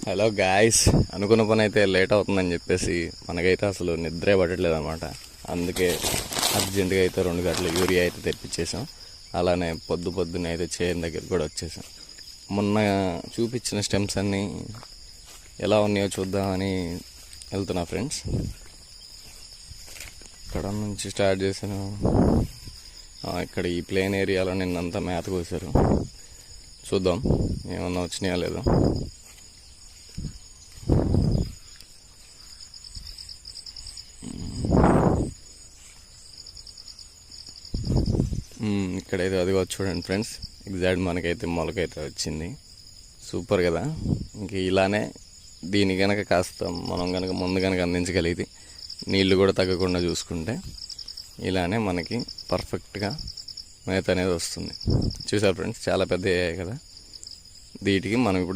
Hello guys, అనుకున్న పని అయితే లేట్ అవుతుందని చెప్పేసి మనకైతే అసలు నిద్రే పట్టట్లేదు అనమాట. అందుకే అర్జెంటుగా అయితే 2 గంటలు యూరియా అయితే తెప్పించేసాం. అలానే పొద్దున్నే అయితే చేను దగ్గరికి కూడా వచ్చేసాం. మొన్న చూపించిన స్టెమ్స్ అన్నీ ఎలా ఉన్నాయో చూద్దామని వెళ్తున్నా ఫ్రెండ్స్. ఇక్కడ నుంచి స్టార్ట్ చేశాను. ఇక్కడ ఈ ప్లేన్ ఏరియాలో నిన్నంతా మేత కోసారు. చూద్దాం ఏమన్నా వచ్చినాయా లేదో. ఇక్కడైతే అదిగో చూడండి ఫ్రెండ్స్, ఎగ్జాక్ట్ మనకైతే మొలకైతే వచ్చింది. సూపర్ కదా. ఇంక ఇలానే దీని కనుక కాస్త మనం కనుక ముందు కనుక అందించగలిగితే, నీళ్లు కూడా తగ్గకుండా చూసుకుంటే ఇలానే మనకి పర్ఫెక్ట్గా మేత అనేది వస్తుంది. చూసారు ఫ్రెండ్స్, చాలా పెద్ద అయ్యాయి కదా. వీటికి మనం ఇప్పుడు